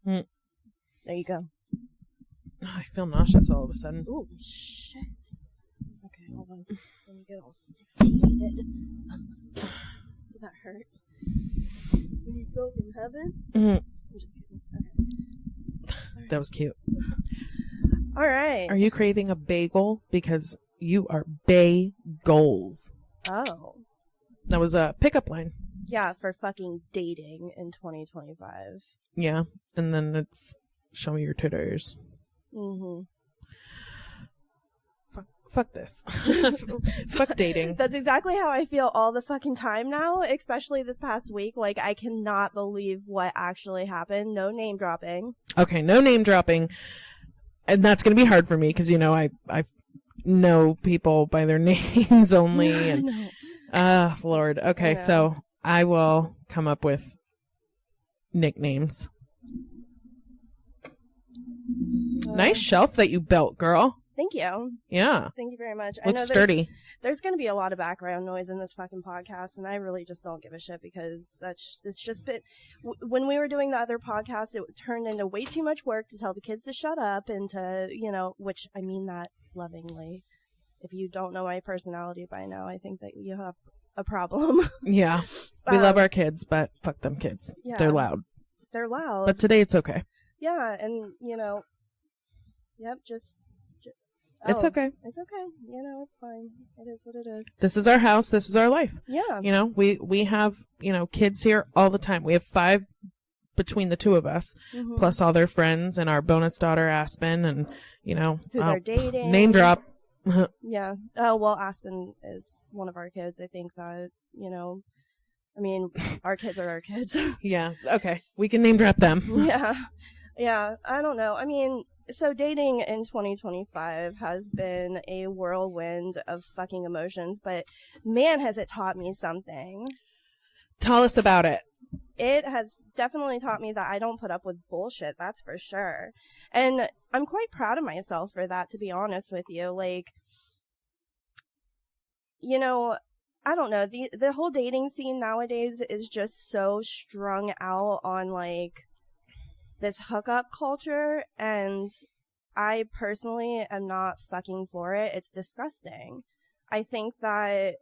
Mm. There you go. Oh, I feel nauseous all of a sudden. Oh, shit. Okay, hold on. Let me get all satiated. Did that hurt? When you fell from heaven? Mm. I'm just kidding. Okay. That was cute. All right. Are you craving a bagel? Because you are bagels. Oh. That was a pickup line. Yeah, for fucking dating in 2025. Yeah. And then it's show me your titties. Mm-hmm. Fuck this. Fuck dating. That's exactly how I feel all the fucking time now, especially this past week. Like, I cannot believe what actually happened. No name dropping. Okay, no name dropping. And that's going to be hard for me because, you know, I know people by their names only. And Lord. Okay, so I will come up with nicknames. Nice shelf that you built, girl. Thank you. Yeah. Thank you very much. Looks I know sturdy. There's going to be a lot of background noise in this fucking podcast, and I really just don't give a shit because it's just been... when we were doing the other podcast, it turned into way too much work to tell the kids to shut up and to, you know, which I mean that lovingly. If you don't know my personality by now, I think that you have a problem. Yeah. We love our kids, but fuck them kids. Yeah. They're loud. They're loud. But today it's okay. Yeah, and, you know, yep, just it's okay. It's okay. You know, it's fine. It is what it is. This is our house. This is our life. Yeah. You know, we have, you know, kids here all the time. We have 5 between the 2 of us, plus all their friends and our bonus daughter, Aspen, and, you know. Who they're dating. Name drop. Yeah. Oh, well, Aspen is one of our kids. I think that, you know, I mean, our kids are our kids. Yeah. Okay. We can name drop them. Yeah. Yeah. I don't know. I mean, so dating in 2025 has been a whirlwind of fucking emotions, but man, has it taught me something. Tell us about it. It has definitely taught me that I don't put up with bullshit, that's for sure. And I'm quite proud of myself for that, to be honest with you. Like, you know, I don't know, the whole dating scene nowadays is just so strung out on, like, this hookup culture, and I personally am not fucking for it. It's disgusting. I think that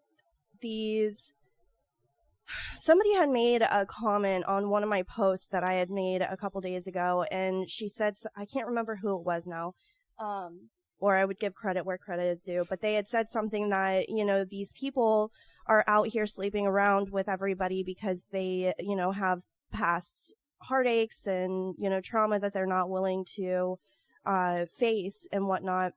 somebody had made a comment on one of my posts that I had made a couple days ago, and she said, I can't remember who it was now, or I would give credit where credit is due, but they had said something that, you know, these people are out here sleeping around with everybody because they, you know, have past heartaches and, you know, trauma that they're not willing to face and whatnot.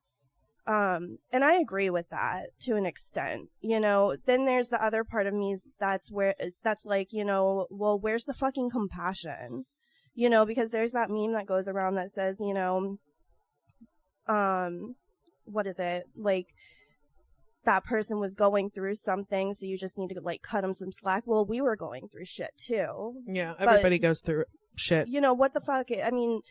And I agree with that to an extent. You know, then there's the other part of me that's like, you know, well, where's the fucking compassion? You know, because there's that meme that goes around that says, you know, what is it? Like, that person was going through something, so you just need to, like, cut them some slack. Well, we were going through shit, too. Yeah, everybody goes through shit. You know, what the fuck? I mean,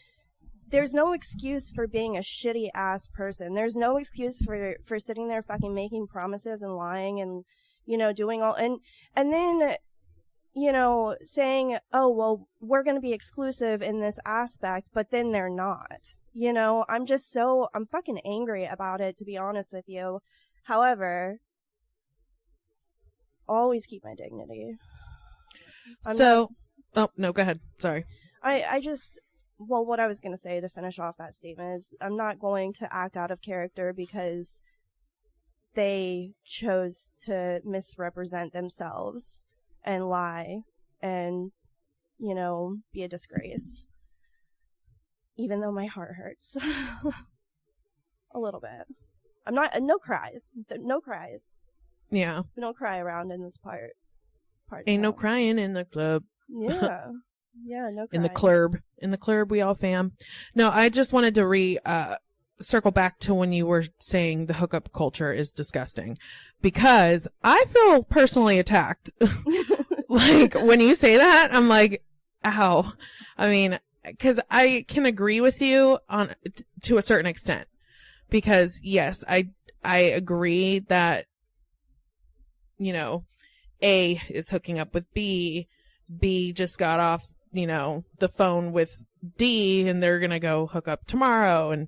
there's no excuse for being a shitty-ass person. There's no excuse for sitting there fucking making promises and lying and, you know, doing all... And then, you know, saying, oh, well, we're going to be exclusive in this aspect, but then they're not. You know, I'm fucking angry about it, to be honest with you. However, always keep my dignity. Oh, no, go ahead. Sorry. Well, what I was going to say to finish off that statement is I'm not going to act out of character because they chose to misrepresent themselves and lie and, you know, be a disgrace. Even though my heart hurts. A little bit. No cries. No cries. Yeah. We don't cry around in this part. Ain't no crying in the club. Yeah. Yeah, no crying. In the club. In the club, we all fam. No, I just wanted to circle back to when you were saying the hookup culture is disgusting. Because I feel personally attacked. Like, when you say that, I'm like, ow. I mean, because I can agree with you to a certain extent. Because, yes, I agree that, you know, A is hooking up with B. B just got off, you know, the phone with D and they're going to go hook up tomorrow. And,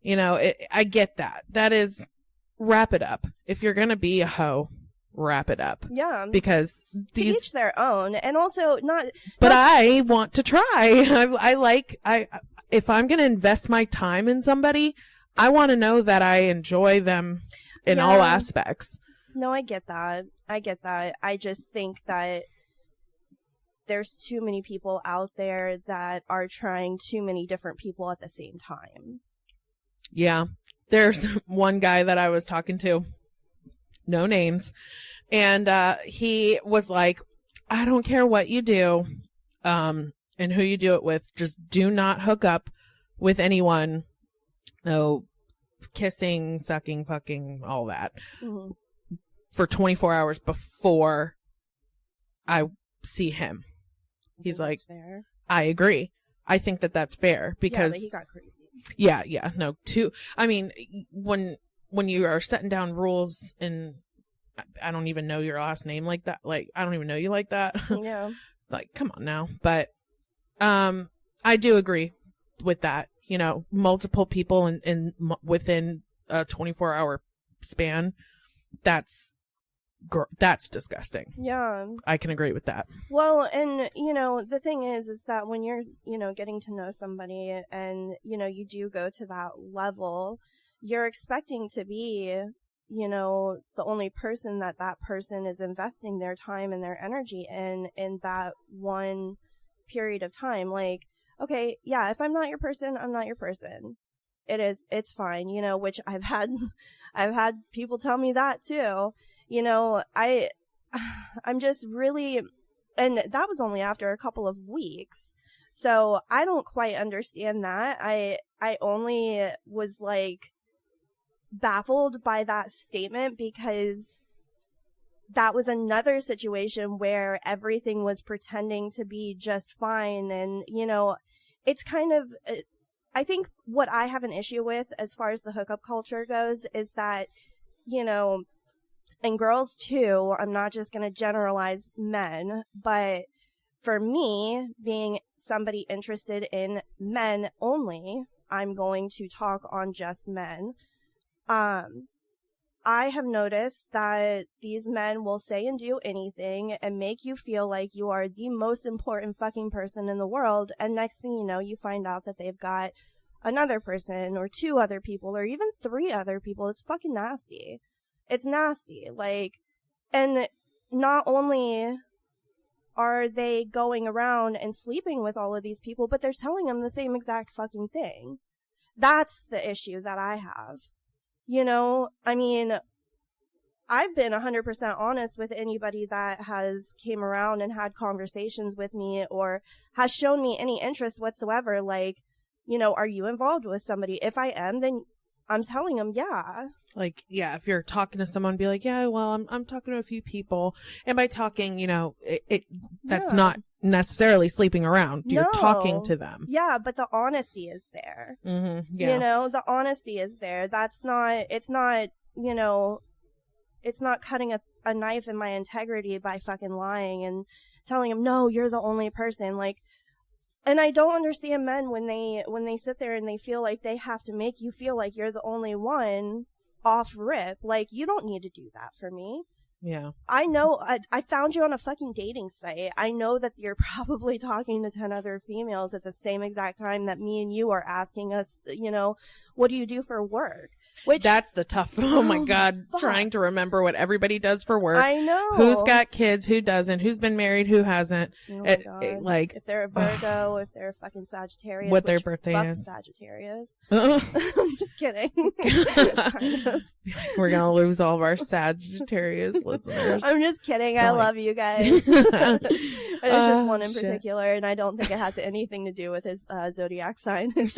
you know, I get that. That is, wrap it up. If you're going to be a hoe, wrap it up. Yeah. Because to each their own. And also but I want to try. If I'm going to invest my time in somebody, I want to know that I enjoy them in all aspects. No, I get that. I just think that there's too many people out there that are trying too many different people at the same time. Yeah. There's one guy that I was talking to, no names, and he was like, I don't care what you do and who you do it with, just do not hook up with anyone. No kissing, sucking, fucking, all that. Mm-hmm. For 24 hours before I see him. He's like, fair. I agree. I think that that's fair because he got crazy. Yeah. No, I mean, when you are setting down rules and I don't even know your last name like that. Like, I don't even know you like that. Yeah. Like, come on now. But, I do agree with that. You know, multiple people within a 24-hour span. That's disgusting. Yeah. I can agree with that. Well, and, you know, the thing is that when you're, you know, getting to know somebody and, you know, you do go to that level, you're expecting to be, you know, the only person that person is investing their time and their energy in that one period of time. Like, okay, yeah, if I'm not your person, I'm not your person. It's fine, you know, which I've had people tell me that too. You know, I'm just really, and that was only after a couple of weeks. So I don't quite understand that. I only was like baffled by that statement because that was another situation where everything was pretending to be just fine. And, you know, it's kind of, I think what I have an issue with as far as the hookup culture goes is that, you know, and girls too, I'm not just going to generalize men, but for me, being somebody interested in men only, I'm going to talk on just men. I have noticed that these men will say and do anything and make you feel like you are the most important fucking person in the world. And next thing you know, you find out that they've got another person or two other people or even three other people. It's fucking nasty. It's nasty. Like, and not only are they going around and sleeping with all of these people, but they're telling them the same exact fucking thing. That's the issue that I have. You know, I mean, I've been 100% honest with anybody that has came around and had conversations with me or has shown me any interest whatsoever. Like, you know, are you involved with somebody? If I am, then I'm telling them, yeah. Like, yeah, if you're talking to someone, be like, yeah, well, I'm talking to a few people. And by talking, you know, that's not necessarily sleeping around. You're talking to them. Yeah, but the honesty is there. Mm-hmm. Yeah. You know, the honesty is there. It's not, you know, it's not cutting a knife in my integrity by fucking lying and telling them, no, you're the only person. Like, and I don't understand men when they sit there and they feel like they have to make you feel like you're the only one off rip. Like, you don't need to do that for me. Yeah. I know, I found you on a fucking dating site. I know that you're probably talking to 10 other females at the same exact time that me and you are asking us, you know, what do you do for work? Which, that's the tough, oh my God, fuck. Trying to remember what everybody does for work. I know. Who's got kids, who doesn't, who's been married, who hasn't. Oh my God. Like, if they're a Virgo, if they're a fucking Sagittarius. What their birthday is. Sagittarius. I'm just kidding. Kind of. We're going to lose all of our Sagittarius listeners. I'm just kidding. I love you guys. It's just one in particular, and I don't think it has anything to do with his zodiac sign. It's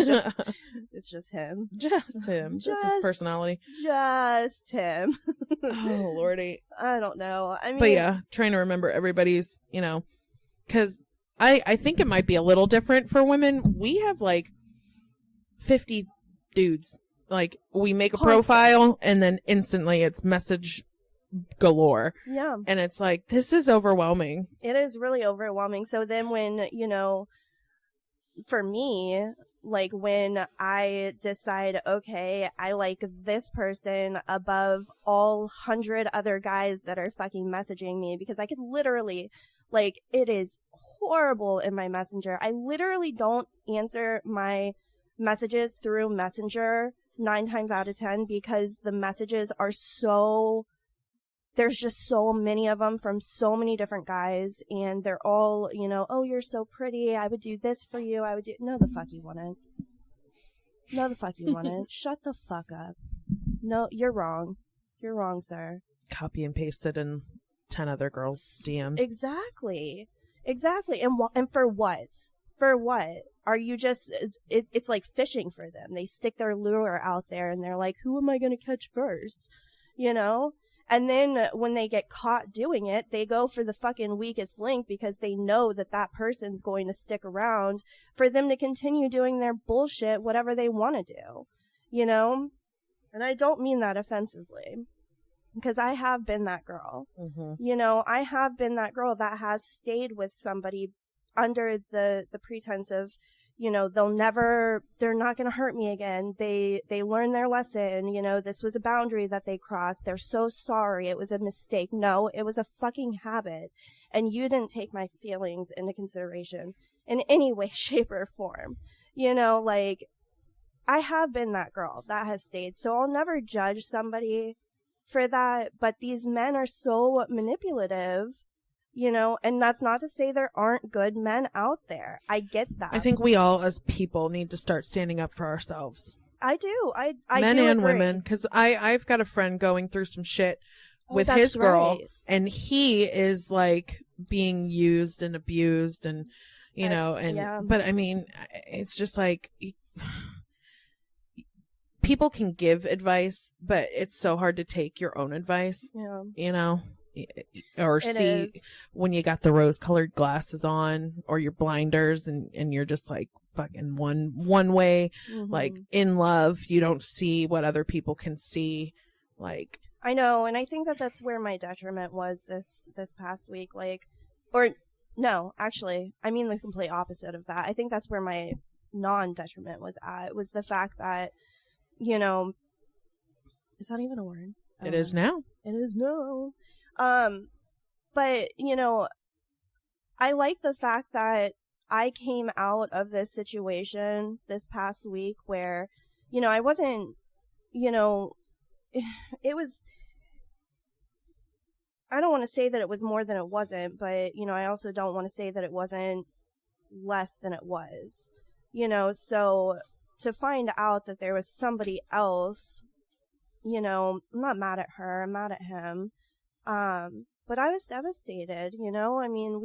just him. Just him. Just his personality. Just him. Oh, Lordy. I don't know. I mean, but yeah, trying to remember everybody's, you know, because I think it might be a little different for women. We have like 50 dudes. Like, we make a profile and then instantly it's message galore. Yeah. And it's like, this is overwhelming. It is really overwhelming. So then when, you know, for me, like when I decide, okay, I like this person above all 100 other guys that are fucking messaging me, because I could literally, like, it is horrible in my messenger. I literally don't answer my messages through Messenger 9 times out of 10 because the messages are so, there's just so many of them from so many different guys, and they're all, you know, oh, you're so pretty, I would do this for you, I would do, no the fuck you wouldn't. No the fuck you wouldn't. Shut the fuck up. No, you're wrong. You're wrong, sir. Copy and paste it in 10 other girls' DMs. Exactly. And for what? For what? Are you just, it's like fishing for them. They stick their lure out there and they're like, who am I going to catch first? You know? And then when they get caught doing it, they go for the fucking weakest link because they know that that person's going to stick around for them to continue doing their bullshit, whatever they want to do. You know? And I don't mean that offensively, because I have been that girl. Mm-hmm. You know, I have been that girl that has stayed with somebody under the pretense of, you know, they're not going to hurt me again. They learned their lesson. You know, this was a boundary that they crossed. They're so sorry. It was a mistake. No, it was a fucking habit. And you didn't take my feelings into consideration in any way, shape, or form. You know, like, I have been that girl that has stayed. So I'll never judge somebody for that. But these men are so manipulative. You know, and that's not to say there aren't good men out there. I get that. I think we all, as people, need to start standing up for ourselves. I do. I Men do and agree. women. Because I've got a friend going through some shit with his girl. Right. And he is, like, being used and abused and, you know, and, yeah. But I mean, it's just like, people can give advice, but it's so hard to take your own advice, Yeah. you know? Or It see is. when you got the rose-colored glasses on or your blinders and you're just like fucking one way, Mm-hmm. like in love. You don't see what other people can see. Like, I know, and I think that that's where my detriment was this past week. Like, or no, actually, I mean the complete opposite of that. I think that's where my non-detriment was at. It was the fact that, you know, is that even a word? it is now. It is now. But, you know, I like the fact that I came out of this situation this past week where, you know, I wasn't, you know, it was, I don't want to say that it was more than it wasn't, but, you know, I also don't want to say that it wasn't less than it was, you know, so to find out that there was somebody else, you know, I'm not mad at her, I'm mad at him. But I was devastated, you know, I mean,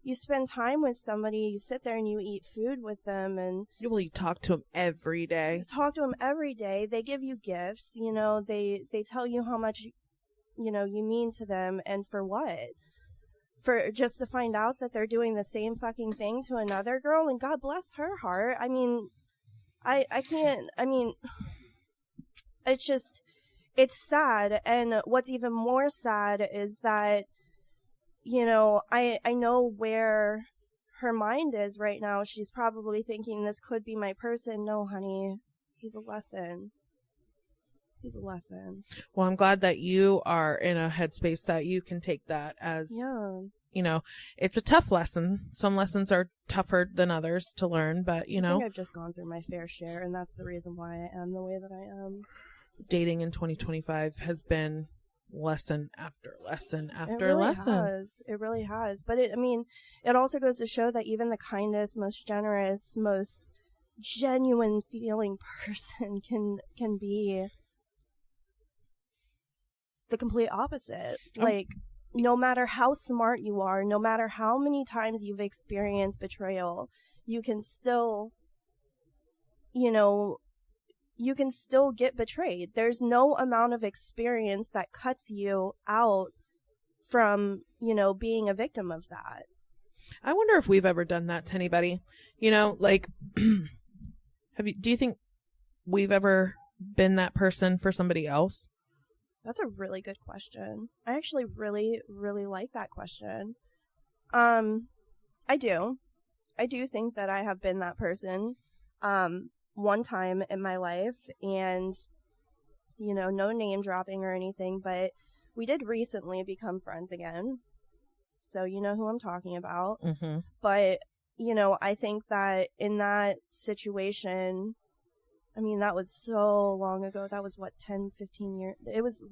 you spend time with somebody, you sit there and you eat food with them and You talk to him every day. talk to them every day. They give you gifts, you know, they tell you how much, you know, you mean to them, and for what? For just to find out that they're doing the same fucking thing to another girl, and God bless her heart. I mean, I can't, I mean, it's just, it's sad. And what's even more sad is that, you know, I know where her mind is right now. She's probably thinking this could be my person. No, honey, he's a lesson. He's a lesson. Well, I'm glad that you are in a headspace that you can take that as, Yeah. you know, it's a tough lesson. Some lessons are tougher than others to learn, but, you I know, think I've just gone through my fair share, and that's the reason why I am the way that I am. dating in 2025 has been lesson after lesson after It really lesson. has. It really has. But I mean, it also goes to show that even the kindest, most generous, most genuine feeling person can be the complete opposite. Oh. Like, no matter how smart you are, no matter how many times you've experienced betrayal, you can still, you know, you can still get betrayed. There's no amount of experience that cuts you out from, you know, being a victim of that. I wonder if we've ever done that to anybody. You know, like, do you think we've ever been that person for somebody else? That's a really good question. I actually really, really like that question. I do. do think that I have been that person one time in my life, and no name dropping or anything, but we did recently become friends again. So you know who I'm talking about. Mm-hmm. But, I think that in that situation, I mean, that was so long ago. That was 10, 15 years. It was,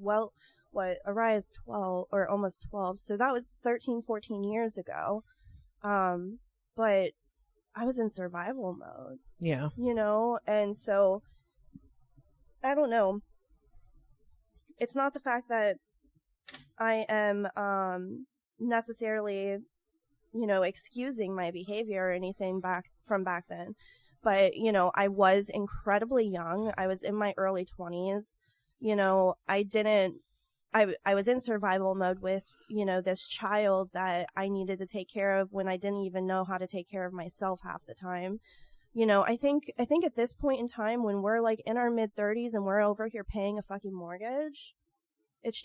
Araya's 12 or almost 12. So that was 13, 14 years ago. But I was in survival mode. Yeah. And so I don't know. It's not the fact that I am, necessarily, excusing my behavior or anything back then. But, I was incredibly young. I was in my early 20s. I was in survival mode with, this child that I needed to take care of when I didn't even know how to take care of myself half the time. I think at this point in time, when we're like in our mid 30s and we're over here paying a fucking mortgage, it's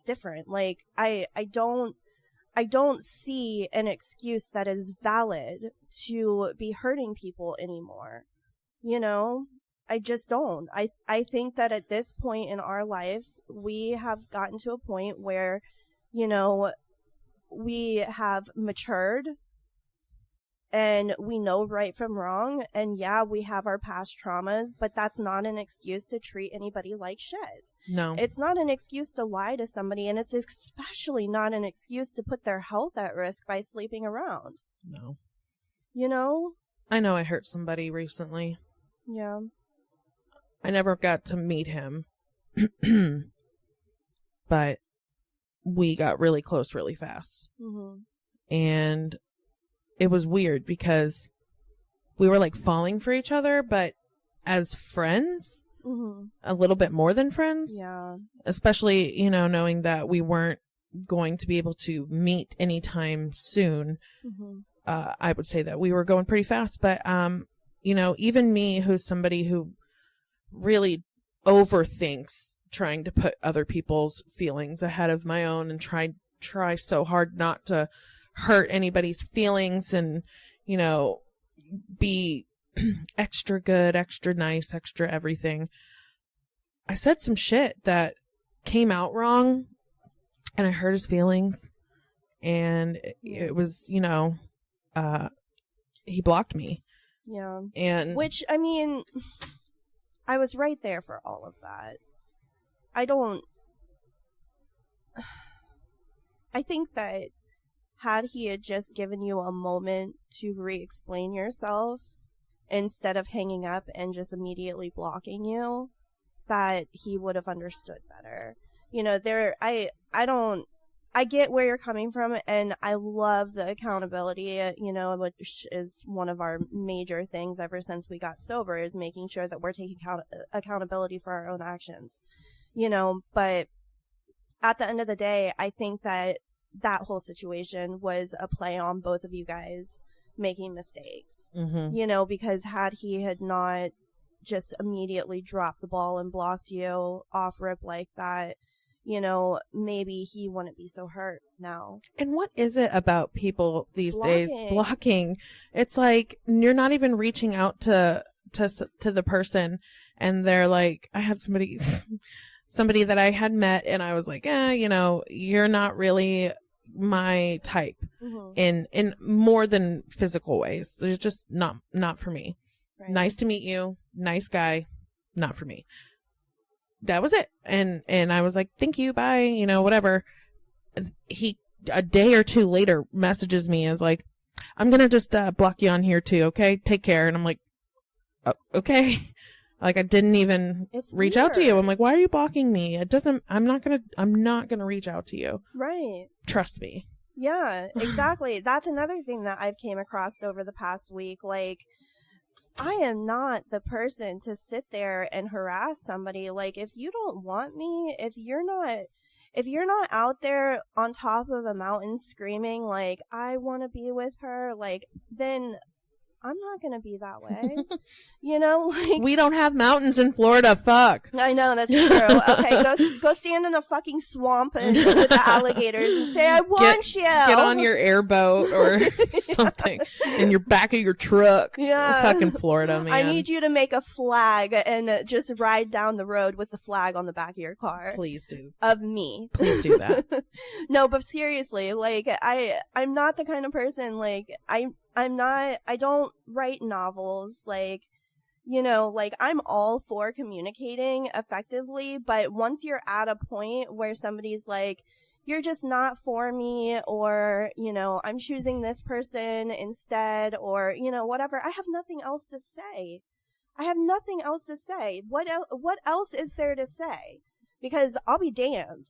different. Like, I don't see an excuse that is valid to be hurting people anymore. I just don't. I think that at this point in our lives, we have gotten to a point where, we have matured and we know right from wrong. And yeah, we have our past traumas, but that's not an excuse to treat anybody like shit. No. It's not an excuse to lie to somebody, and it's especially not an excuse to put their health at risk by sleeping around. No. I know I hurt somebody recently. Yeah. I never got to meet him. But we got really close really fast. Mm-hmm. And it was weird because we were like falling for each other, but as friends, mm-hmm. a little bit more than friends. Yeah. Especially, knowing that we weren't going to be able to meet anytime soon. Mm-hmm. I would say that we were going pretty fast, but, even me, who's somebody who really overthinks trying to put other people's feelings ahead of my own and try so hard not to hurt anybody's feelings and, be extra good, extra nice, extra everything. I said some shit that came out wrong and I hurt his feelings, and it was, he blocked me. Yeah. And which, I mean, I was right there for all of that. I think that had he had just given you a moment to re-explain yourself instead of hanging up and just immediately blocking you, that he would have understood better. I get where you're coming from, and I love the accountability, which is one of our major things ever since we got sober, is making sure that we're taking accountability for our own actions. But at the end of the day, I think that whole situation was a play on both of you guys making mistakes. Mm-hmm. Because had he had not just immediately dropped the ball and blocked you off rip like that, maybe he wouldn't be so hurt now. And what is it about people these days blocking? It's like you're not even reaching out to the person, and they're like, I had somebody that I had met, and I was like, you're not really my type. Mm-hmm. in more than physical ways. There's just not for me. Right. Nice to meet you. Nice guy. Not for me. That was it. And I was like, thank you. Bye. Whatever. He, a day or two later, messages me as like, I'm going to just block you on here too. Okay. Take care. And I'm like, oh, okay. Like, I didn't even reach out to you. I'm like, why are you blocking me? I'm not going to reach out to you. Right. Trust me. Yeah, exactly. That's another thing that I've came across over the past week. Like, I am not the person to sit there and harass somebody. Like, if you don't want me, if you're not out there on top of a mountain screaming like, I want to be with her, like, then I'm not gonna be that way. You know, like, we don't have mountains in Florida. Fuck. I know, that's true. Okay, go stand in a fucking swamp and with the alligators and say, I want you. Get on your airboat or something in your back of your truck. Yeah. Fucking Florida, man. I need you to make a flag and just ride down the road with the flag on the back of your car. Please do. Of me. Please do that. No, but seriously, like, I'm not the kind of person, like, I don't write novels, like, you know, like, I'm all for communicating effectively, but once you're at a point where somebody's like, you're just not for me, or, you know, I'm choosing this person instead, or, you know, whatever, I have nothing else to say. What else is there to say? Because I'll be damned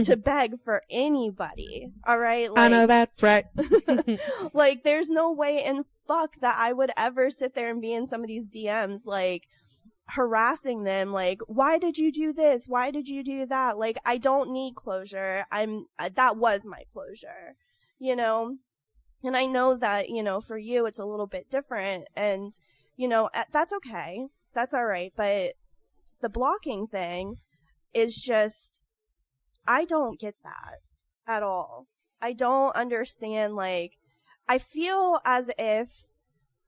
to beg for anybody. All right. Like, I know that's right. like, there's no way in fuck that I would ever sit there and be in somebody's DMs, like, harassing them. Like, why did you do this? Why did you do that? Like, I don't need closure. That was my closure, you know? And I know that, you know, for you, it's a little bit different, and, you know, that's okay. That's all right. But the blocking thing is just, I don't get that at all. I don't understand, like, I feel as if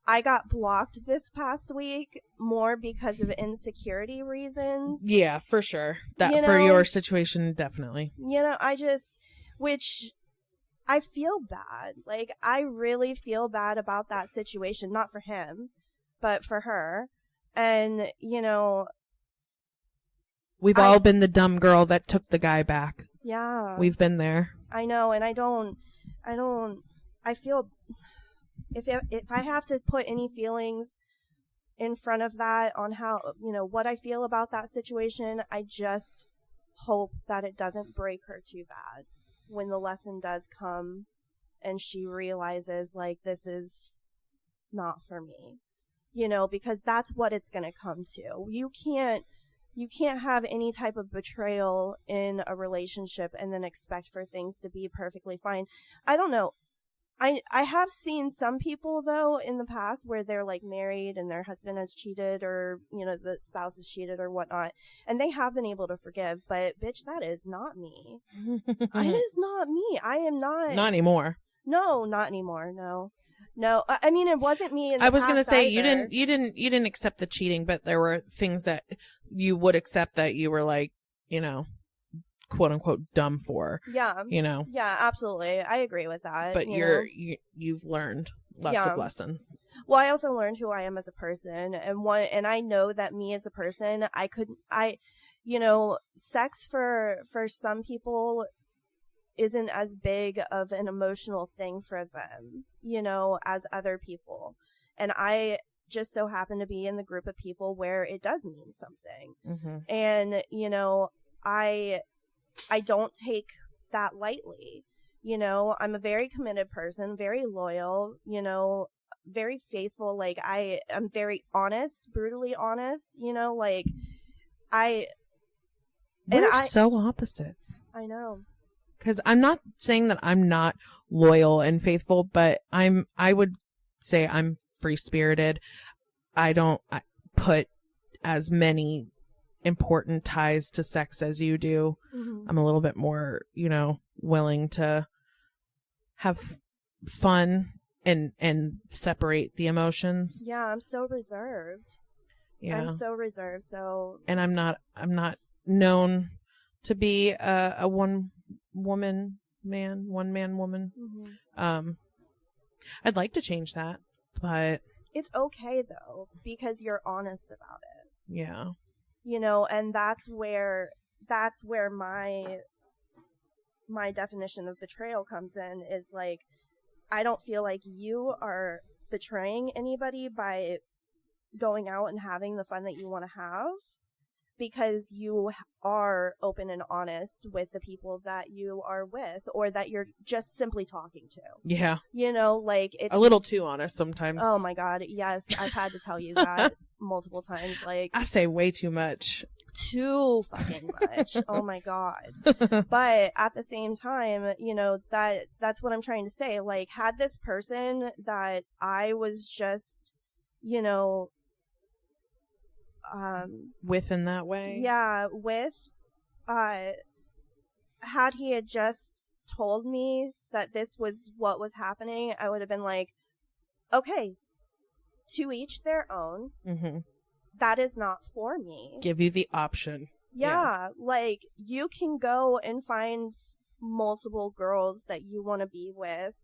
I got blocked this past week more because of insecurity reasons. Yeah, for sure. That, You know, for your situation, definitely. You know, which I feel bad. Like, I really feel bad about that situation. Not for him, but for her. And, you know, We've all been the dumb girl that took the guy back. yeah. We've been there. I know, and I feel, if I have to put any feelings in front of that on how, you know, what I feel about that situation, I just hope that it doesn't break her too bad when the lesson does come and she realizes, like, this is not for me, you know, because that's what it's going to come to. You can't have any type of betrayal in a relationship and then expect for things to be perfectly fine. I don't know. I have seen some people, though, in the past where they're, like, married and their husband has cheated, or, you know, the spouse has cheated or whatnot, and they have been able to forgive, but, bitch, that is not me. It is not me. I am not. Not anymore. No, not anymore. No. I mean, it wasn't me in the I was going to past say, either. you didn't accept the cheating, but there were things that you would accept that you were, like, you know, quote unquote dumb for. Yeah. You know. Yeah, absolutely. I agree with that. But know? you've learned lots of lessons. Well, I also learned who I am as a person, and I know that me as a person, you know, sex for some people isn't as big of an emotional thing for them, you know, as other people. And I just so happen to be in the group of people where it does mean something. Mm-hmm. And, you know, I don't take that lightly. You know, I'm a very committed person, very loyal, you know, very faithful. Like, I'm very honest, brutally honest, you know, like, We're so opposites. I know. Because I'm not saying that I'm not loyal and faithful, but I would say I'm free-spirited. I don't put as many important ties to sex as you do. Mm-hmm. I'm a little bit more, you know, willing to have fun and separate the emotions. Yeah, I'm so reserved. Yeah. I'm so reserved, so... And I'm not known to be a one man woman. Mm-hmm. I'd like to change that, but it's okay though, because you're honest about it. Yeah. You know, and that's where my definition of betrayal comes in, is like, I don't feel like you are betraying anybody by going out and having the fun that you want to have, because you are open and honest with the people that you are with, or that you're just simply talking to. Yeah. You know, like, it's a little too honest sometimes. Oh my God. Yes. I've had to tell you that multiple times. Like, I say way too much. too fucking much. Oh my God. But at the same time, you know, that's what I'm trying to say. Like, had this person that I was just, you know, with in that way. Yeah, had he had just told me that this was what was happening, I would have been like, okay, to each their own. Mm-hmm. That is not for me. Give you the option. Yeah, like, you can go and find multiple girls that you want to be with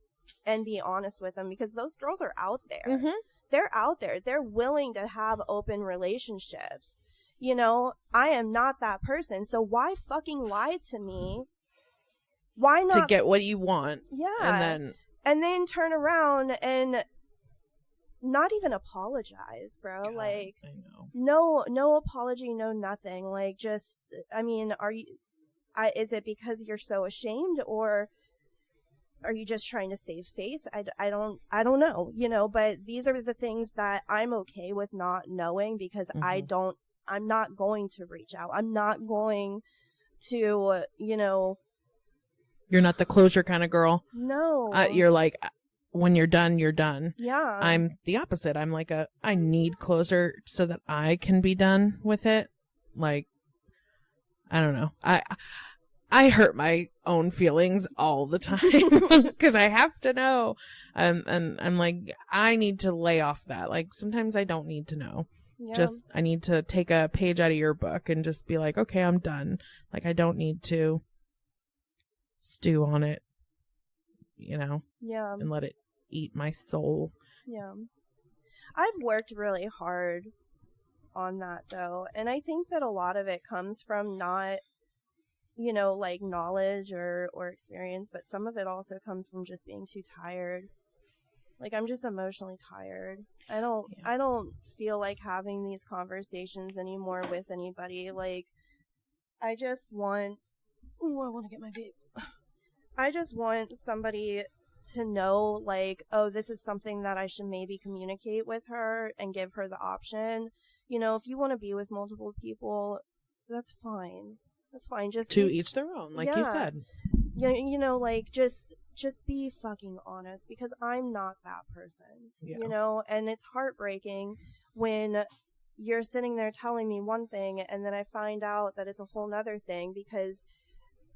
and be honest with them, because those girls are out there. Mm-hmm. They're out there. They're willing to have open relationships. You know, I am not that person, so why fucking lie to me? Why not? To get what you want. Yeah. And then turn around and not even apologize, bro. God, like, I know. No apology, no nothing. Like, just, I mean, is it because you're so ashamed, or are you just trying to save face? I don't know, you know, but these are the things that I'm okay with not knowing, because I'm not going to reach out. I'm not going to, you know. You're not the closure kind of girl. No. You're like, when you're done, you're done. Yeah. I'm the opposite. I'm like I need closure so that I can be done with it. Like, I don't know. I hurt my own feelings all the time because I have to know. And I'm like, I need to lay off that. Like, sometimes I don't need to know. Yeah. I need to take a page out of your book and just be like, okay, I'm done. Like, I don't need to stew on it, you know? Yeah. And let it eat my soul. Yeah. I've worked really hard on that, though. And I think that a lot of it comes from not, you know, like, knowledge or experience, but some of it also comes from just being too tired. Like, I'm just emotionally tired. I don't feel like having these conversations anymore with anybody. Like, I just want I want to get my vape. I just want somebody to know, like, oh, this is something that I should maybe communicate with her and give her the option. You know, if you want to be with multiple people, that's fine. That's fine. Just to each their own, like you said. You know, like, just be fucking honest, because I'm not that person. Yeah. You know, and it's heartbreaking when you're sitting there telling me one thing and then I find out that it's a whole nother thing, because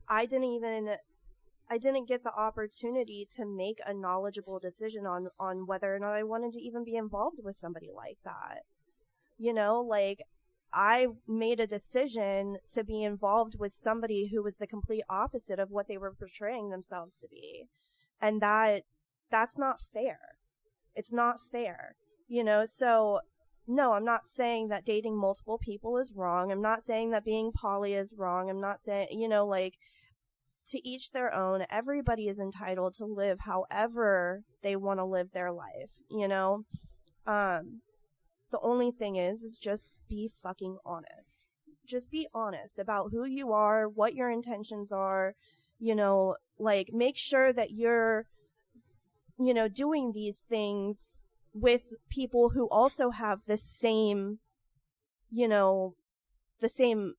I didn't get the opportunity to make a knowledgeable decision on whether or not I wanted to even be involved with somebody like that. You know, like, I made a decision to be involved with somebody who was the complete opposite of what they were portraying themselves to be. And that's not fair. It's not fair. You know, so no, I'm not saying that dating multiple people is wrong. I'm not saying that being poly is wrong. I'm not saying, you know, like, to each their own. Everybody is entitled to live however they want to live their life, you know? The only thing is just be fucking honest. Just be honest about who you are, what your intentions are, you know, like, make sure that you're, you know, doing these things with people who also have the same, you know, the same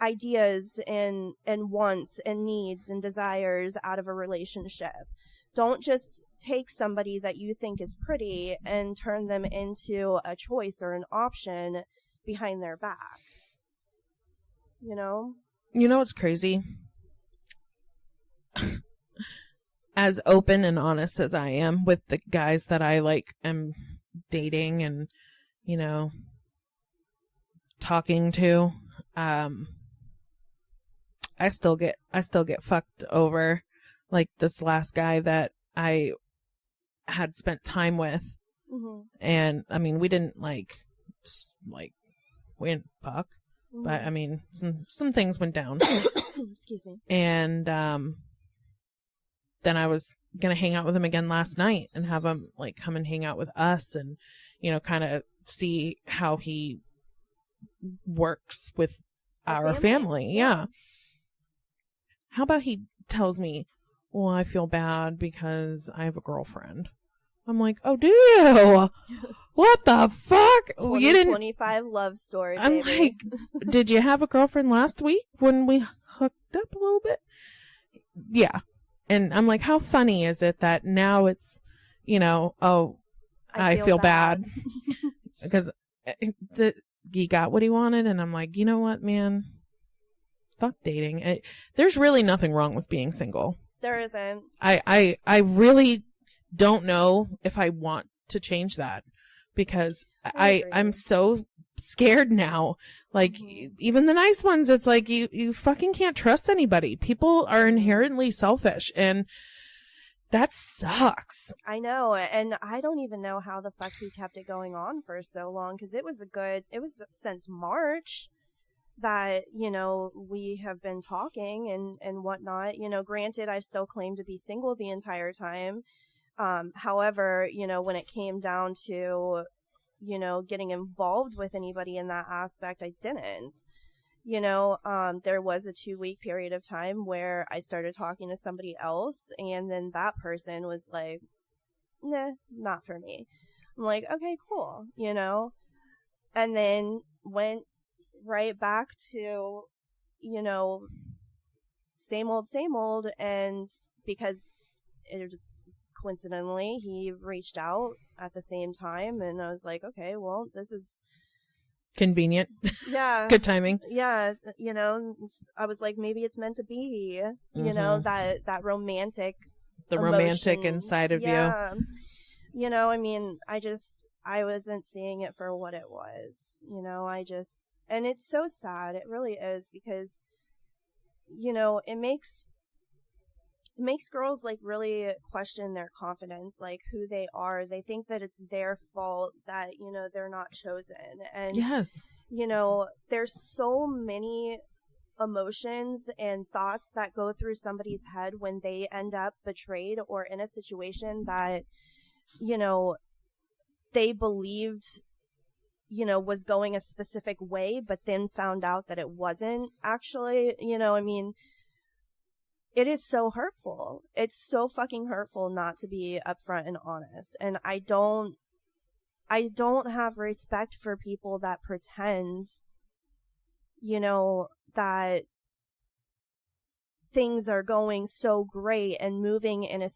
ideas and wants and needs and desires out of a relationship. Don't just take somebody that you think is pretty and turn them into a choice or an option behind their back. You know? You know what's crazy? As open and honest as I am with the guys that I, like, am dating and, you know, talking to, I still get fucked over. Like, this last guy that I had spent time with. Mm-hmm. And I mean, we didn't we didn't fuck, mm-hmm. but I mean, some things went down. Excuse me. And then I was gonna hang out with him again last night and have him, like, come and hang out with us and, you know, kind of see how he works with our family. Yeah. How about he tells me, well, I feel bad because I have a girlfriend. I'm like, oh, do you? What the fuck? You didn't. 2025 love story, I'm baby. like, did you have a girlfriend last week when we hooked up a little bit? Yeah. And I'm like, how funny is it that now it's, oh, I feel bad. Because he got what he wanted. And I'm like, you know what, man? Fuck dating. There's really nothing wrong with being single. There isn't. I really don't know if I want to change that, because I'm so scared now. Like, even the nice ones, it's like you fucking can't trust anybody. People are inherently selfish, and that sucks. I know, and I don't even know how the fuck he kept it going on for so long, because it was since March that, we have been talking and whatnot. Granted, I still claim to be single the entire time. However, when it came down to, getting involved with anybody in that aspect, I didn't. There was a 2-week period of time where I started talking to somebody else, and then that person was like, nah, not for me. I'm like, okay, cool, and then went right back to, same old, and because coincidentally, he reached out at the same time, and I was like, okay, well, this is convenient. Yeah. Good timing. Yeah. I was like, maybe it's meant to be, that romantic. The emotion. Romantic inside of you. I mean, I wasn't seeing it for what it was, and it's so sad. It really is, because, it makes girls like really question their confidence, like who they are. They think that it's their fault that, they're not chosen. And, yes, there's so many emotions and thoughts that go through somebody's head when they end up betrayed or in a situation that, they believed, was going a specific way, but then found out that it wasn't actually, I mean, it is so hurtful. It's so fucking hurtful not to be upfront and honest. And I don't have respect for people that pretend, that things are going so great and moving in a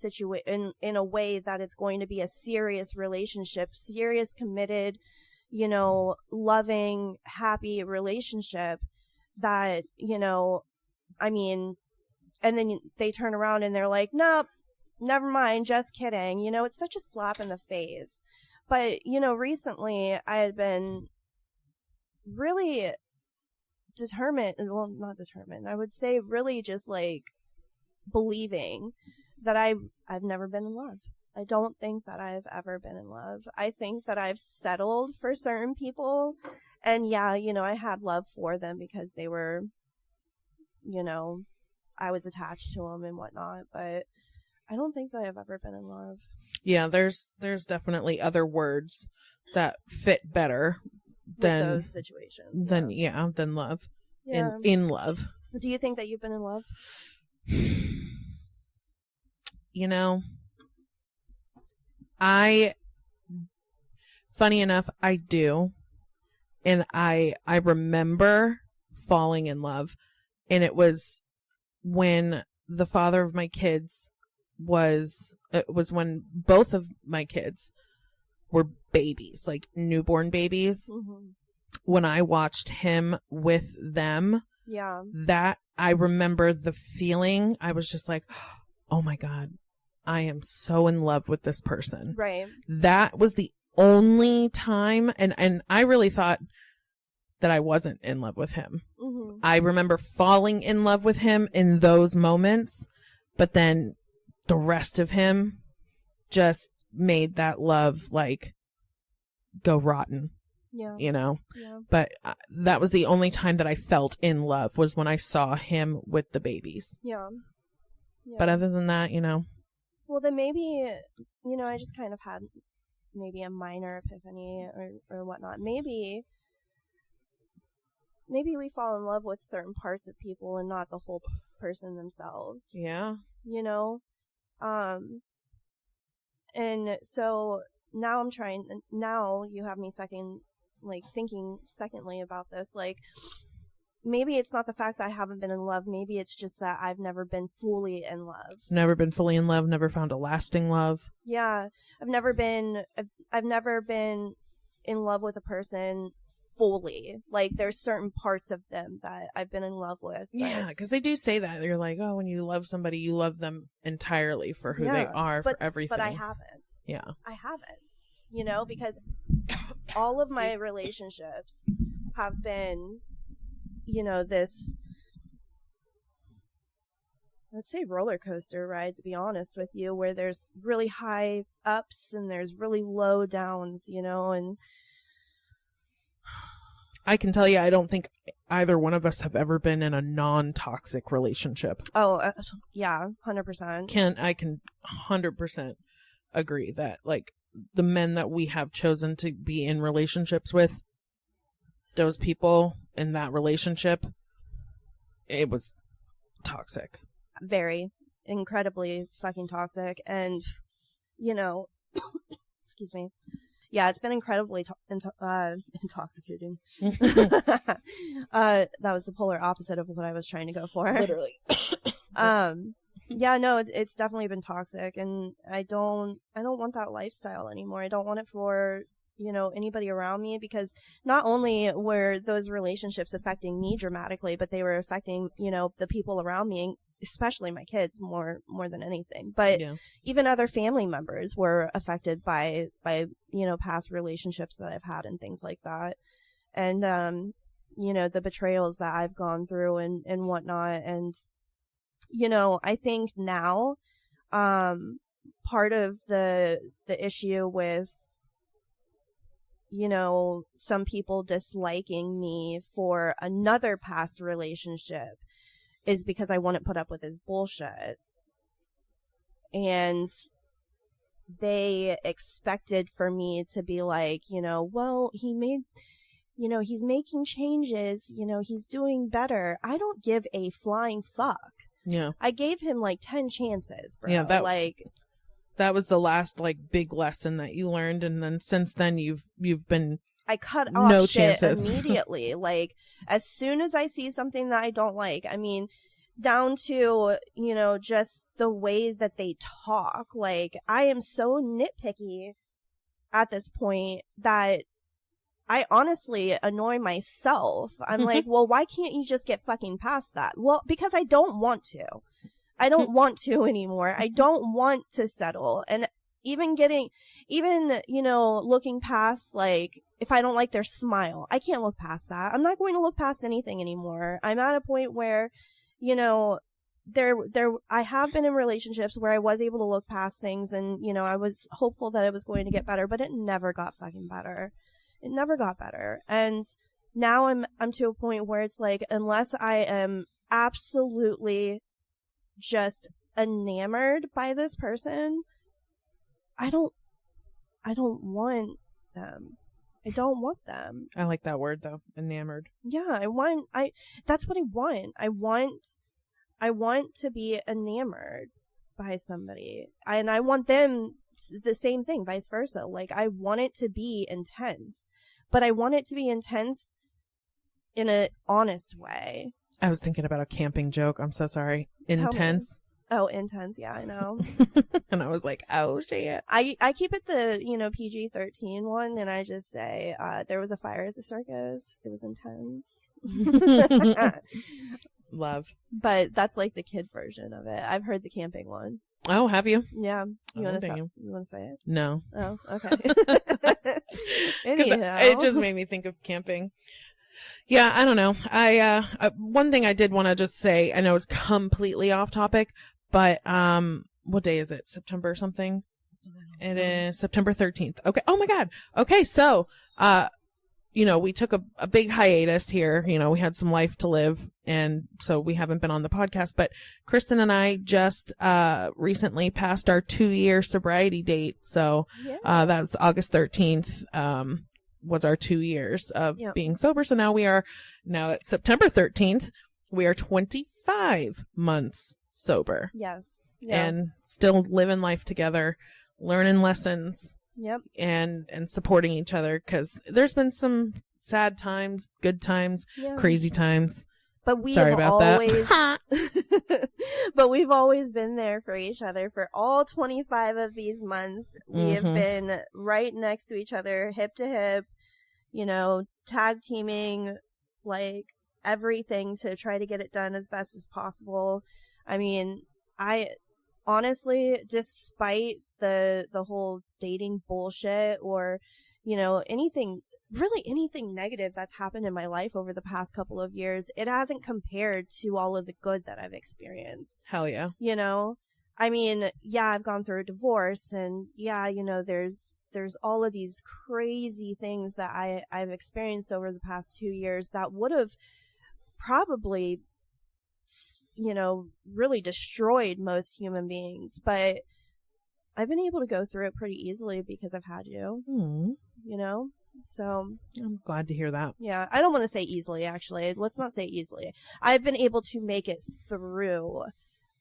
in a way that it's going to be a serious relationship, serious, committed, loving, happy relationship that, I mean, and then they turn around and they're like, nope, never mind, just kidding. It's such a slap in the face. But, recently I had been really determined, well, not determined, I would say really just like believing that I've never been in love. I don't think that I've ever been in love. I think that I've settled for certain people. And yeah, I had love for them because they were, I was attached to them and whatnot, but I don't think that I've ever been in love. Yeah, there's definitely other words that fit better than those situations. Than love. Yeah. In love. Do you think that you've been in love? Funny enough, I do. And I remember falling in love, and it was when the father of my kids it was when both of my kids were babies, like newborn babies. Mm-hmm. When I watched him with them, yeah, that I remember the feeling. I was just like, oh my God, I am so in love with this person. Right. That was the only time. And I really thought that I wasn't in love with him. Mm-hmm. I remember falling in love with him in those moments, but then the rest of him just made that love like go rotten. Yeah. Yeah. But that was the only time that I felt in love, was when I saw him with the babies. Yeah. But other than that, Well, then maybe, I just kind of had maybe a minor epiphany or whatnot. Maybe we fall in love with certain parts of people and not the whole person themselves. Yeah. And so now now you have me thinking secondly about this. Like, maybe it's not the fact that I haven't been in love. Maybe it's just that I've never been fully in love. Never been fully in love, never found a lasting love. Yeah. I've never been in love with a person fully. Like, there's certain parts of them that I've been in love with. Yeah, because they do say that. You're like, oh, when you love somebody, you love them entirely for who they are, for everything. But I haven't. Yeah. I haven't. You know, because all of my relationships have been, you know, this, let's say, roller coaster ride, to be honest with you, where there's really high ups and there's really low downs, you know, and I can tell you, I don't think either one of us have ever been in a non-toxic relationship. Oh, yeah, 100%. I can 100% agree that, like, the men that we have chosen to be in relationships with, those people in that relationship, it was toxic. Very incredibly fucking toxic. And, you know, excuse me. Yeah, it's been incredibly intoxicating. That was the polar opposite of what I was trying to go for. Literally. Yeah, no, it's definitely been toxic, and I don't want that lifestyle anymore. I don't want it for, you know, anybody around me, because not only were those relationships affecting me dramatically, but they were affecting, you know, the people around me, especially my kids more than anything. But even other family members were affected by, you know, past relationships that I've had and things like that. And, you know, the betrayals that I've gone through and whatnot. And, you know, I think now, part of the issue with, you know, some people disliking me for another past relationship is because I wouldn't put up with his bullshit. And they expected for me to be like, you know, well, he's making changes, you know, he's doing better. I don't give a flying fuck. Yeah. I gave him like 10 chances, bro. Yeah, that was the last, like, big lesson that you learned, and then since then you've been I cut off no shit chances. Immediately. Like, as soon as I see something that I don't like, I mean, down to, you know, just the way that they talk. Like, I am so nitpicky at this point that I honestly annoy myself. I'm like, well, why can't you just get fucking past that? Well, because I don't want to. I don't want to anymore. I don't want to settle. And even, you know, looking past, like, if I don't like their smile, I can't look past that. I'm not going to look past anything anymore. I'm at a point where, you know, I have been in relationships where I was able to look past things, and, you know, I was hopeful that it was going to get better, but it never got fucking better. It never got better. And now I'm to a point where it's like, unless I am absolutely just enamored by this person, I don't want them. I don't want them. I like that word though, enamored. Yeah, that's what I want. I want to be enamored by somebody. And I want them the same thing, vice versa. Like, I want it to be intense, but I want it to be intense in an honest way. I was thinking about a camping joke. I'm so sorry. Intense. Oh, intense. Yeah, I know. And I was like, oh shit. I keep it the, you know, PG-13 one, and I just say, there was a fire at the circus. It was intense. Love. But that's like the kid version of it. I've heard the camping one. Oh, have you? Yeah. You want to say it? No. Oh, okay. Anyhow. It just made me think of camping. Yeah, I don't know. One thing I did want to just say, I know it's completely off topic, but what day is it? September something? It is September 13th. Okay. Oh my God. Okay. So, you know, we took a big hiatus here. You know, we had some life to live, and so we haven't been on the podcast, but Kristen and I just recently passed our 2-year sobriety date. So that's August 13th. Was our 2 years of being sober. So now at September 13th, we are 25 months sober. Yes. And still living life together, learning lessons Yep. and supporting each other, because there's been some sad times, good times, Yeah. crazy times. But we've Sorry about always, that. but we've always been there for each other for all 25 of these months. We have been right next to each other, hip to hip, you know, tag teaming, like everything to try to get it done as best as possible. I mean, I honestly, despite the whole dating bullshit or, you know, anything negative that's happened in my life over the past couple of years, it hasn't compared to all of the good that I've experienced. Hell yeah. You know, I mean, yeah, I've gone through a divorce, and yeah, you know, there's all of these crazy things that I've experienced over the past 2 years that would have probably, you know, really destroyed most human beings. But I've been able to go through it pretty easily because I've had you, you know? So I'm glad to hear that. yeah, I don't want to say easily, actually. Let's not say easily. I've been able to make it through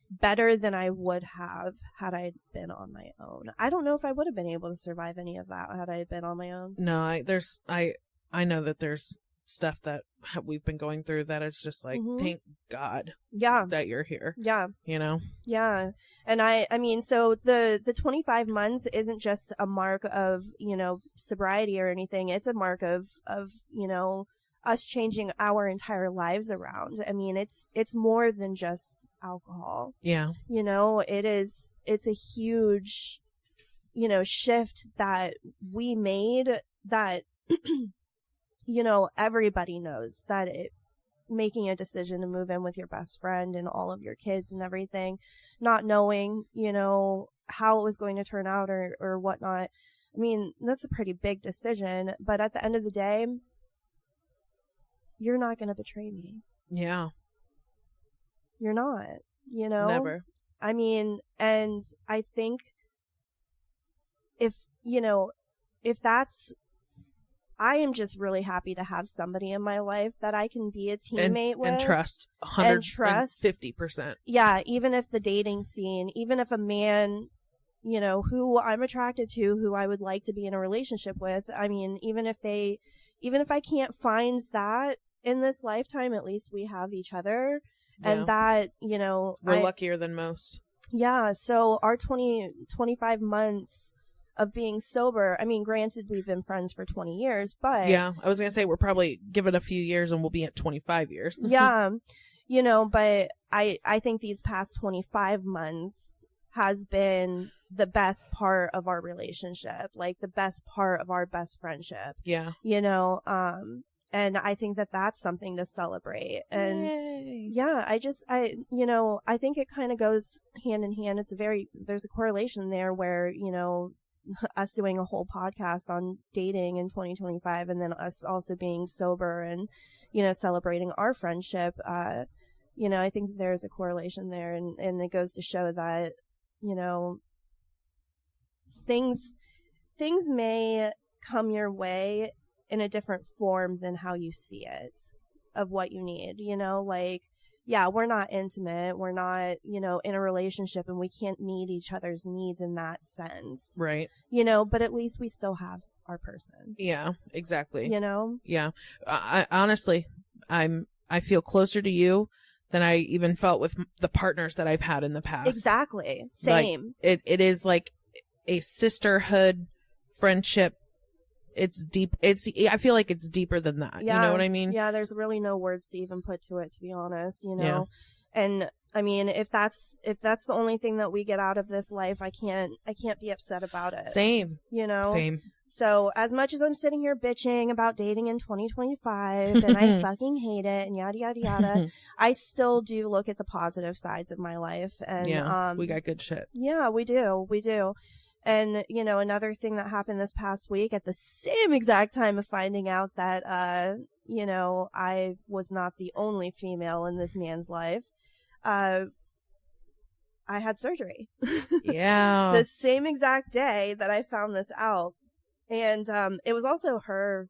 better than I would have had I been on my own. I don't know if I would have been able to survive any of that had I been on my own. No, I know that there's stuff that we've been going through that it's just like, thank God that you're here. Yeah. You know? Yeah. And I mean, so the 25 months isn't just a mark of, you know, sobriety or anything. It's a mark of, you know, us changing our entire lives around. I mean, it's more than just alcohol. Yeah. You know, it's a huge, you know, shift that we made that, you know, everybody knows that making a decision to move in with your best friend and all of your kids and everything, not knowing, you know, how it was going to turn out or whatnot. I mean, that's a pretty big decision, but at the end of the day, you're not going to betray me. Yeah. You're not, you know? Never. I mean, and I think if I am just really happy to have somebody in my life that I can be a teammate with. And trust. 150%. Yeah, even if the dating scene, even if a man, you know, who I'm attracted to, who I would like to be in a relationship with, I mean, even if I can't find that in this lifetime, at least we have each other. Yeah. And that, you know. We're luckier than most. Yeah, so our 25 months of being sober, I mean, granted, we've been friends for 20 years, but... Yeah, I was going to say, we're probably give it a few years and we'll be at 25 years. Yeah, you know, but I think these past 25 months has been the best part of our relationship, like the best part of our best friendship. Yeah. You know, and I think that that's something to celebrate. And Yay. Yeah, you know, I think it kind of goes hand in hand. There's a correlation there where, you know, us doing a whole podcast on dating in 2025 and then us also being sober and, you know, celebrating our friendship. You know, I think there's a correlation there, and it goes to show that, you know, things may come your way in a different form than how you see it of what you need, you know, like, yeah, we're not intimate. We're not, you know, in a relationship, and we can't meet each other's needs in that sense. Right. You know, but at least we still have our person. Yeah, exactly. You know? Yeah. I honestly, I feel closer to you than I even felt with the partners that I've had in the past. Exactly. Same. Like, it is like a sisterhood friendship. It's deep. I feel like it's deeper than that. Yeah. You know what I mean? Yeah, there's really no words to even put to it, to be honest, you know? Yeah. And I mean, if that's the only thing that we get out of this life, I can't be upset about it. Same. You know? Same. So as much as I'm sitting here bitching about dating in 2025 and I fucking hate it and yada, yada, yada, I still do look at the positive sides of my life. And yeah, we got good shit. Yeah, we do. We do. And, you know, another thing that happened this past week at the same exact time of finding out that, you know, I was not the only female in this man's life, I had surgery. Yeah. The same exact day that I found this out. And it was also her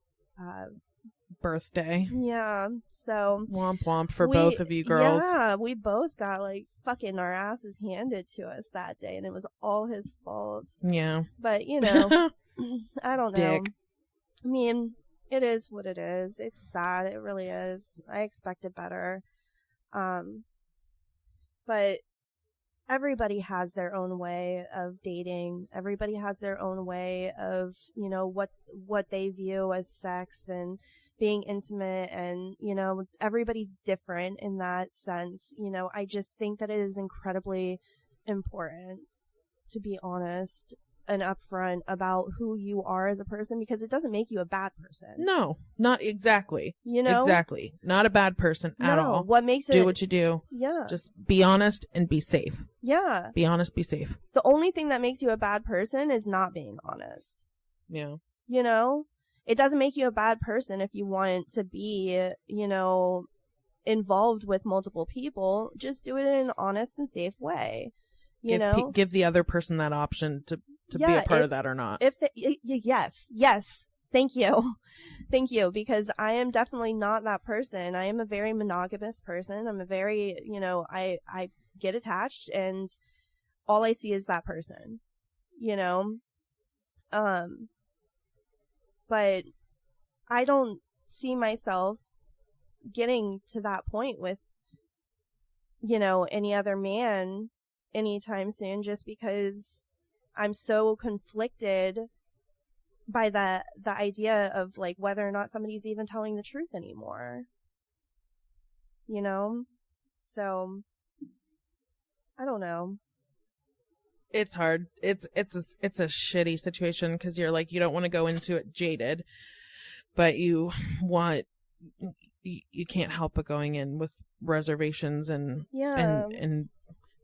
birthday. Yeah. So Womp womp for both of you girls. Yeah, we both got like fucking our asses handed to us that day, and it was all his fault. Yeah. But you know, I don't know. Dick. I mean, it is what it is. It's sad. It really is. I expected better. But everybody has their own way of dating. Everybody has their own way of, you know, what they view as sex and being intimate, and, you know, everybody's different in that sense. You know, I just think that it is incredibly important to be honest and upfront about who you are as a person, because it doesn't make you a bad person. No, not exactly. You know? Exactly. Not a bad person at all. What makes it... Do what you do. Yeah. Just be honest and be safe. Yeah. Be honest, be safe. The only thing that makes you a bad person is not being honest. Yeah. You know? It doesn't make you a bad person if you want to be, you know, involved with multiple people. Just do it in an honest and safe way. You know? Give the other person that option to be a part of that or not. Yes. Thank you. Thank you. Because I am definitely not that person. I am a very monogamous person. I'm a very, you know, I get attached and all I see is that person, you know? But I don't see myself getting to that point with, you know, any other man anytime soon, just because I'm so conflicted by the idea of like whether or not somebody's even telling the truth anymore. You know? So I don't know. It's hard. It's a shitty situation because you're like, you don't want to go into it jaded, but you can't help but going in with reservations and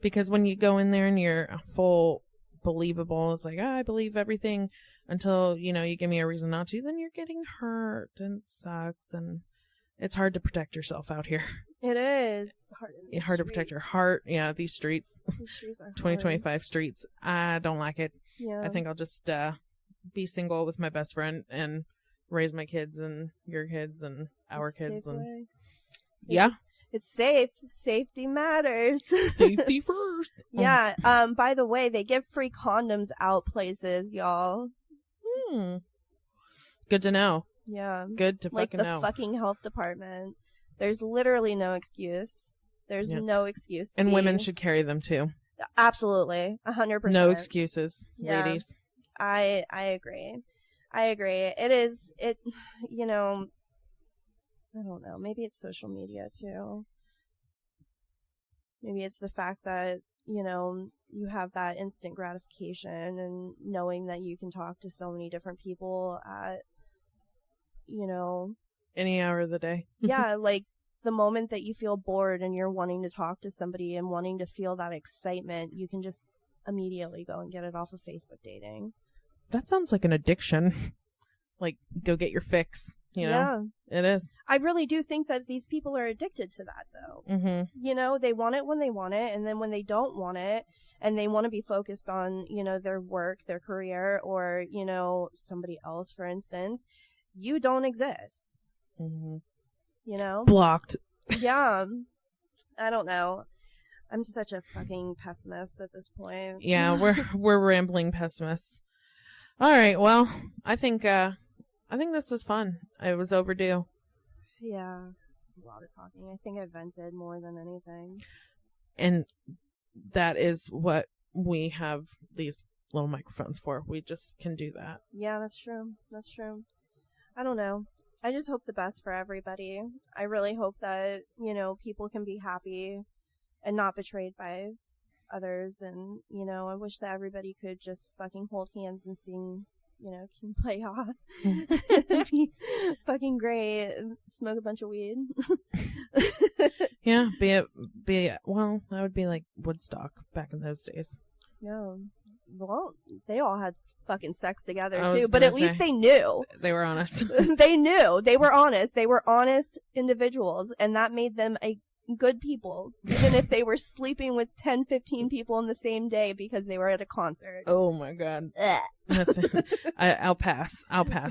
because when you go in there and you're full believable, it's like, oh, I believe everything until, you know, you give me a reason not to, then you're getting hurt and it sucks, and it's hard to protect yourself out here. It is hard to protect your heart. Yeah, these streets. These streets are 2025 streets. I don't like it. Yeah. I think I'll just be single with my best friend and raise my kids and your kids and our kids and yeah. It's safe. Safety matters. Safety first. Yeah. By the way, they give free condoms out places, y'all. Good to know. Yeah. Good to like fucking the know. Fucking health department. There's literally no excuse. There's no excuse. And women should carry them too. Absolutely. 100%. No excuses, ladies. I agree. It is, you know, I don't know. Maybe it's social media too. Maybe it's the fact that, you know, you have that instant gratification and knowing that you can talk to so many different people at, you know, any hour of the day. Yeah, like the moment that you feel bored and you're wanting to talk to somebody and wanting to feel that excitement, you can just immediately go and get it off of Facebook dating. That sounds like an addiction. Like, go get your fix, you know? Yeah. It is. I really do think that these people are addicted to that, though. Mm-hmm. You know, they want it when they want it, and then when they don't want it, and they want to be focused on, you know, their work, their career, or, you know, somebody else, for instance, you don't exist. Mm-hmm. You know? Blocked. Yeah. I don't know. I'm such a fucking pessimist at this point. Yeah, we're rambling pessimists. All right, well, I think this was fun. It was overdue. Yeah, it's a lot of talking. I think I vented more than anything. And that is what we have these little microphones for. We just can do that. Yeah, that's true. That's true. I don't know. I just hope the best for everybody. I really hope that, you know, people can be happy and not betrayed by others. And, you know, I wish that everybody could just fucking hold hands and sing, you know, Kumbaya. It'd be fucking great. Smoke a bunch of weed. Yeah, well, that would be like Woodstock back in those days. Yeah. Well, they all had fucking sex together too, but at least they knew. They were honest. They knew. They were honest. They were honest individuals, and that made them a good people, even if they were sleeping with 10, 15 people in the same day because they were at a concert. Oh my God. Ugh. I'll pass.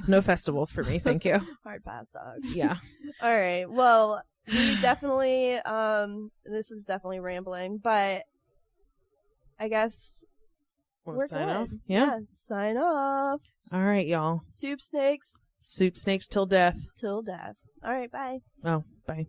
No festivals for me. Thank you. Hard pass, dog. Yeah. All right. Well, we definitely, this is definitely rambling, but I guess we're sign good. off? Yeah. Sign off. All right, y'all. Soup snakes Soup snakes till death. till death. All right. Bye. Oh, bye.